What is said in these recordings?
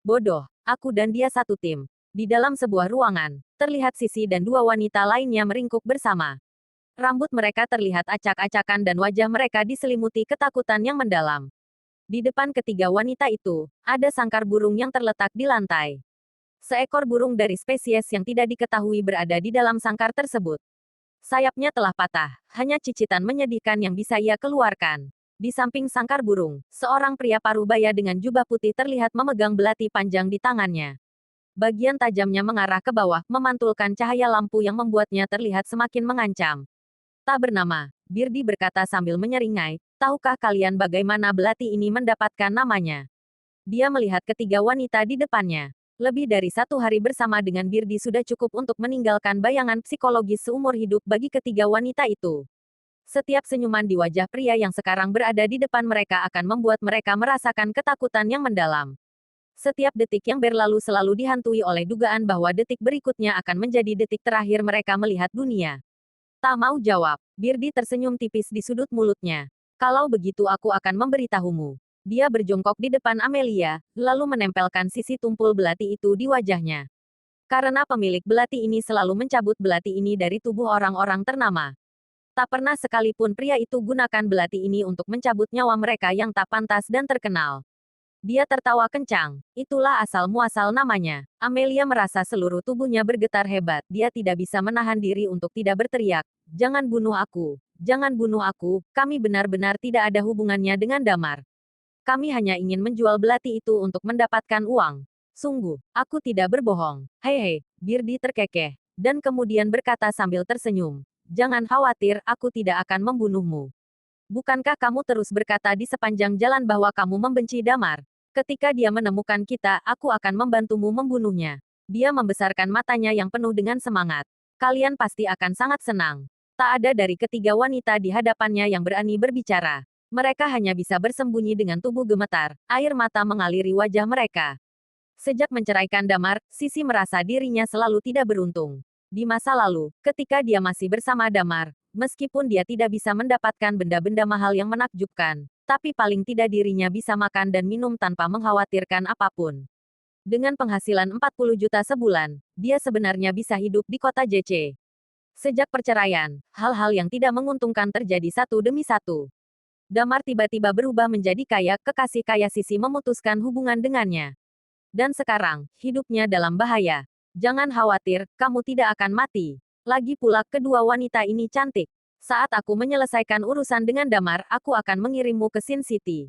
Bodoh, aku dan dia satu tim. Di dalam sebuah ruangan, terlihat Sisi dan dua wanita lainnya meringkuk bersama. Rambut mereka terlihat acak-acakan dan wajah mereka diselimuti ketakutan yang mendalam. Di depan ketiga wanita itu, ada sangkar burung yang terletak di lantai. Seekor burung dari spesies yang tidak diketahui berada di dalam sangkar tersebut. Sayapnya telah patah, hanya cicitan menyedihkan yang bisa ia keluarkan. Di samping sangkar burung, seorang pria parubaya dengan jubah putih terlihat memegang belati panjang di tangannya. Bagian tajamnya mengarah ke bawah, memantulkan cahaya lampu yang membuatnya terlihat semakin mengancam. Tak bernama, Birdi berkata sambil menyeringai, tahukah kalian bagaimana belati ini mendapatkan namanya? Dia melihat ketiga wanita di depannya. Lebih dari 1 hari bersama dengan Birdi sudah cukup untuk meninggalkan bayangan psikologis seumur hidup bagi ketiga wanita itu. Setiap senyuman di wajah pria yang sekarang berada di depan mereka akan membuat mereka merasakan ketakutan yang mendalam. Setiap detik yang berlalu selalu dihantui oleh dugaan bahwa detik berikutnya akan menjadi detik terakhir mereka melihat dunia. Tak mau jawab, Birdi tersenyum tipis di sudut mulutnya. Kalau begitu aku akan memberitahumu. Dia berjongkok di depan Amelia, lalu menempelkan sisi tumpul belati itu di wajahnya. Karena pemilik belati ini selalu mencabut belati ini dari tubuh orang-orang ternama. Tak pernah sekalipun pria itu gunakan belati ini untuk mencabut nyawa mereka yang tak pantas dan terkenal. Dia tertawa kencang. Itulah asal-muasal namanya. Amelia merasa seluruh tubuhnya bergetar hebat. Dia tidak bisa menahan diri untuk tidak berteriak. Jangan bunuh aku. Jangan bunuh aku. Kami benar-benar tidak ada hubungannya dengan Damar. Kami hanya ingin menjual belati itu untuk mendapatkan uang. Sungguh, aku tidak berbohong. Hei, Birdi terkekeh. Dan kemudian berkata sambil tersenyum. Jangan khawatir, aku tidak akan membunuhmu. Bukankah kamu terus berkata di sepanjang jalan bahwa kamu membenci Damar? Ketika dia menemukan kita, aku akan membantumu membunuhnya. Dia membesarkan matanya yang penuh dengan semangat. Kalian pasti akan sangat senang. Tak ada dari ketiga wanita di hadapannya yang berani berbicara. Mereka hanya bisa bersembunyi dengan tubuh gemetar. Air mata mengaliri wajah mereka. Sejak menceraikan Damar, Sisi merasa dirinya selalu tidak beruntung. Di masa lalu, ketika dia masih bersama Damar, meskipun dia tidak bisa mendapatkan benda-benda mahal yang menakjubkan, tapi paling tidak dirinya bisa makan dan minum tanpa mengkhawatirkan apapun. Dengan penghasilan 40 juta sebulan, dia sebenarnya bisa hidup di kota JC. Sejak perceraian, hal-hal yang tidak menguntungkan terjadi satu demi satu. Damar tiba-tiba berubah menjadi kaya, kekasih kaya Sisi memutuskan hubungan dengannya. Dan sekarang, hidupnya dalam bahaya. Jangan khawatir, kamu tidak akan mati. Lagi pula kedua wanita ini cantik. Saat aku menyelesaikan urusan dengan Damar, aku akan mengirimmu ke Sin City.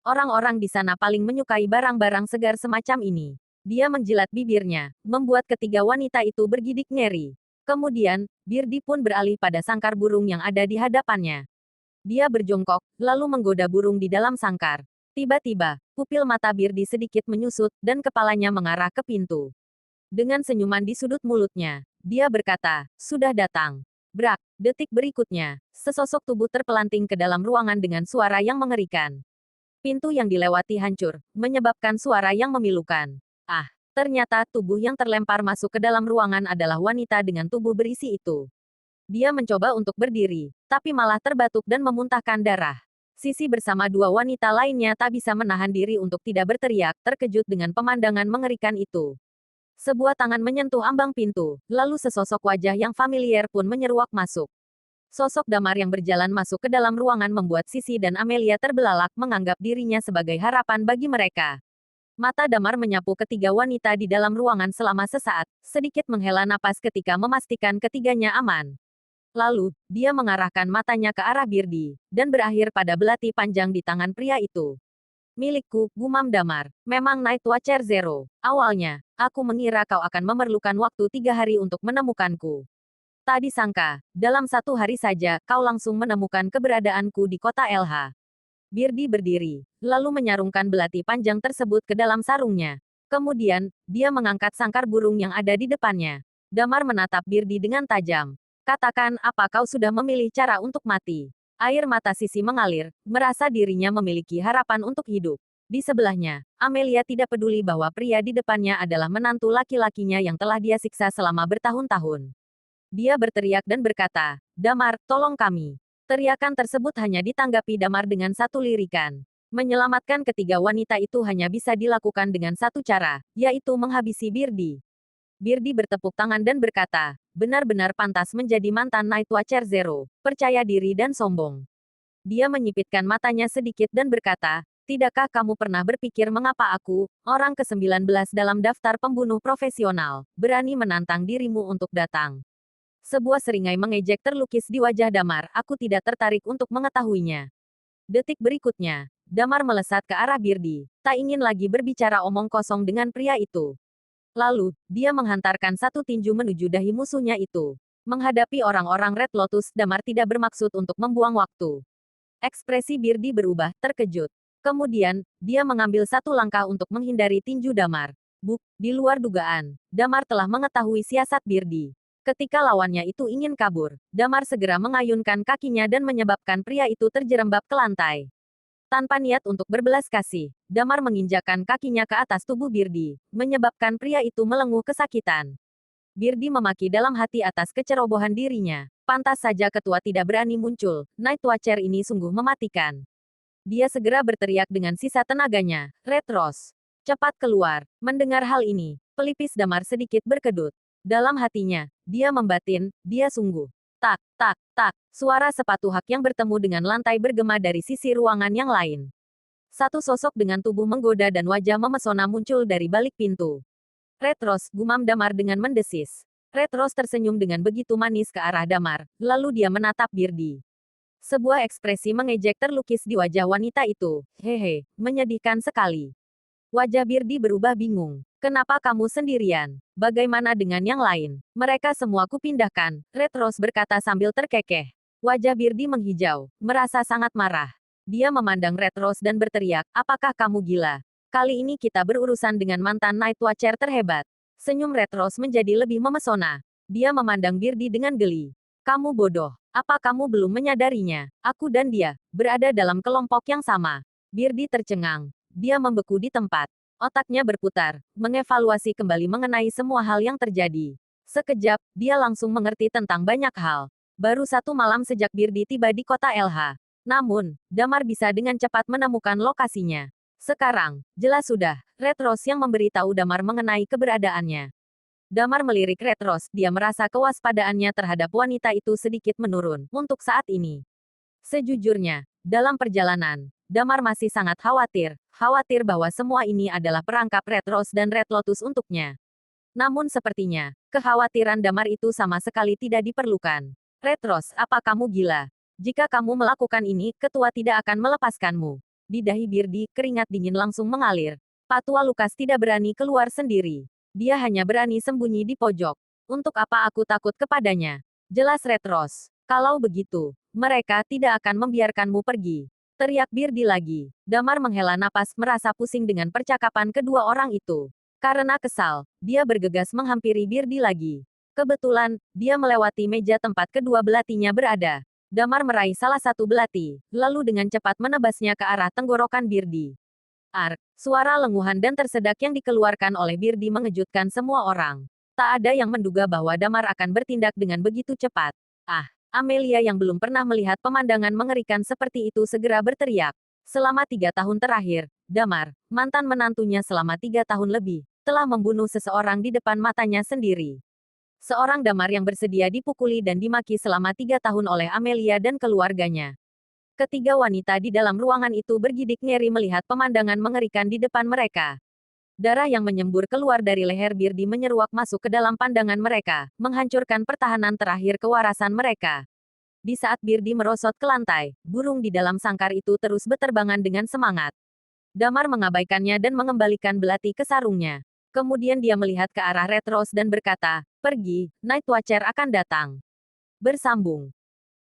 Orang-orang di sana paling menyukai barang-barang segar semacam ini. Dia menjilat bibirnya, membuat ketiga wanita itu bergidik ngeri. Kemudian, Birdi pun beralih pada sangkar burung yang ada di hadapannya. Dia berjongkok, lalu menggoda burung di dalam sangkar. Tiba-tiba, pupil mata Birdi sedikit menyusut, dan kepalanya mengarah ke pintu. Dengan senyuman di sudut mulutnya, dia berkata, sudah datang. Brak, detik berikutnya, sesosok tubuh terpelanting ke dalam ruangan dengan suara yang mengerikan. Pintu yang dilewati hancur, menyebabkan suara yang memilukan. Ah, ternyata tubuh yang terlempar masuk ke dalam ruangan adalah wanita dengan tubuh berisi itu. Dia mencoba untuk berdiri, tapi malah terbatuk dan memuntahkan darah. Sisi bersama dua wanita lainnya tak bisa menahan diri untuk tidak berteriak, terkejut dengan pemandangan mengerikan itu. Sebuah tangan menyentuh ambang pintu, lalu sesosok wajah yang familiar pun menyeruak masuk. Sosok Damar yang berjalan masuk ke dalam ruangan membuat Sisi dan Amelia terbelalak menganggap dirinya sebagai harapan bagi mereka. Mata Damar menyapu ketiga wanita di dalam ruangan selama sesaat, sedikit menghela napas ketika memastikan ketiganya aman. Lalu, dia mengarahkan matanya ke arah Birdi, dan berakhir pada belati panjang di tangan pria itu. Milikku, gumam Damar. Memang Night Watcher Zero. Awalnya, aku mengira kau akan memerlukan waktu 3 hari untuk menemukanku. Tak disangka, dalam 1 hari saja, kau langsung menemukan keberadaanku di kota LH. Birdi berdiri, lalu menyarungkan belati panjang tersebut ke dalam sarungnya. Kemudian, dia mengangkat sangkar burung yang ada di depannya. Damar menatap Birdi dengan tajam. Katakan, apa kau sudah memilih cara untuk mati? Air mata Sisi mengalir, merasa dirinya memiliki harapan untuk hidup. Di sebelahnya, Amelia tidak peduli bahwa pria di depannya adalah menantu laki-lakinya yang telah dia siksa selama bertahun-tahun. Dia berteriak dan berkata, Damar, tolong kami. Teriakan tersebut hanya ditanggapi Damar dengan satu lirikan. Menyelamatkan ketiga wanita itu hanya bisa dilakukan dengan satu cara, yaitu menghabisi Birdi. Birdi bertepuk tangan dan berkata, benar-benar pantas menjadi mantan Night Watcher Zero, percaya diri dan sombong. Dia menyipitkan matanya sedikit dan berkata, tidakkah kamu pernah berpikir mengapa aku, orang ke-19 dalam daftar pembunuh profesional, berani menantang dirimu untuk datang? Sebuah seringai mengejek terlukis di wajah Damar, aku tidak tertarik untuk mengetahuinya. Detik berikutnya, Damar melesat ke arah Birdi, tak ingin lagi berbicara omong kosong dengan pria itu. Lalu, dia menghantarkan satu tinju menuju dahi musuhnya itu. Menghadapi orang-orang Red Lotus, Damar tidak bermaksud untuk membuang waktu. Ekspresi Birdi berubah, terkejut. Kemudian, dia mengambil satu langkah untuk menghindari tinju Damar. Di luar dugaan, Damar telah mengetahui siasat Birdi. Ketika lawannya itu ingin kabur, Damar segera mengayunkan kakinya dan menyebabkan pria itu terjerembab ke lantai. Tanpa niat untuk berbelas kasih, Damar menginjakkan kakinya ke atas tubuh Birdi, menyebabkan pria itu melenguh kesakitan. Birdi memaki dalam hati atas kecerobohan dirinya. Pantas saja ketua tidak berani muncul, Night Watcher ini sungguh mematikan. Dia segera berteriak dengan sisa tenaganya, Red Rose. Cepat keluar. Mendengar hal ini, pelipis Damar sedikit berkedut. Dalam hatinya, dia membatin, dia sungguh. Tak, tak, tak. Suara sepatu hak yang bertemu dengan lantai bergema dari sisi ruangan yang lain. Satu sosok dengan tubuh menggoda dan wajah memesona muncul dari balik pintu. Red Rose, gumam Damar dengan mendesis. Red Rose tersenyum dengan begitu manis ke arah Damar, lalu dia menatap Birdi. Sebuah ekspresi mengejek terlukis di wajah wanita itu. Hehe, menyedihkan sekali. Wajah Birdi berubah bingung. Kenapa kamu sendirian? Bagaimana dengan yang lain? Mereka semua kupindahkan, Red Rose berkata sambil terkekeh. Wajah Birdi menghijau, merasa sangat marah. Dia memandang Red Rose dan berteriak, apakah kamu gila? Kali ini kita berurusan dengan mantan Night Watcher terhebat. Senyum Red Rose menjadi lebih memesona. Dia memandang Birdi dengan geli. Kamu bodoh. Apa kamu belum menyadarinya? Aku dan dia berada dalam kelompok yang sama. Birdi tercengang. Dia membeku di tempat. Otaknya berputar, mengevaluasi kembali mengenai semua hal yang terjadi. Sekejap, dia langsung mengerti tentang banyak hal. Baru satu malam sejak Birdi tiba di kota LH. Namun, Damar bisa dengan cepat menemukan lokasinya. Sekarang, jelas sudah, Red Rose yang memberitahu Damar mengenai keberadaannya. Damar melirik Red Rose, dia merasa kewaspadaannya terhadap wanita itu sedikit menurun, untuk saat ini. Sejujurnya, dalam perjalanan, Damar masih sangat khawatir bahwa semua ini adalah perangkap Red Rose dan Red Lotus untuknya. Namun sepertinya, kekhawatiran Damar itu sama sekali tidak diperlukan. Red Rose, apa kamu gila? Jika kamu melakukan ini, ketua tidak akan melepaskanmu. Di dahi Birdi, keringat dingin langsung mengalir. Patua Lukas tidak berani keluar sendiri. Dia hanya berani sembunyi di pojok. Untuk apa aku takut kepadanya? Jelas Red Rose. Kalau begitu, mereka tidak akan membiarkanmu pergi. Teriak Birdi lagi. Damar menghela napas merasa pusing dengan percakapan kedua orang itu. Karena kesal, dia bergegas menghampiri Birdi lagi. Kebetulan, dia melewati meja tempat kedua belatinya berada. Damar meraih salah satu belati, lalu dengan cepat menebasnya ke arah tenggorokan Birdi. Suara lenguhan dan tersedak yang dikeluarkan oleh Birdi mengejutkan semua orang. Tak ada yang menduga bahwa Damar akan bertindak dengan begitu cepat. Amelia yang belum pernah melihat pemandangan mengerikan seperti itu segera berteriak. Selama 3 tahun terakhir, Damar, mantan menantunya selama 3 tahun lebih, telah membunuh seseorang di depan matanya sendiri. Seorang Damar yang bersedia dipukuli dan dimaki selama 3 tahun oleh Amelia dan keluarganya. Ketiga wanita di dalam ruangan itu bergidik ngeri melihat pemandangan mengerikan di depan mereka. Darah yang menyembur keluar dari leher Birdi menyeruak masuk ke dalam pandangan mereka, menghancurkan pertahanan terakhir kewarasan mereka. Di saat Birdi merosot ke lantai, burung di dalam sangkar itu terus beterbangan dengan semangat. Damar mengabaikannya dan mengembalikan belati ke sarungnya. Kemudian dia melihat ke arah Red Rose dan berkata, pergi, Night Watcher akan datang. Bersambung.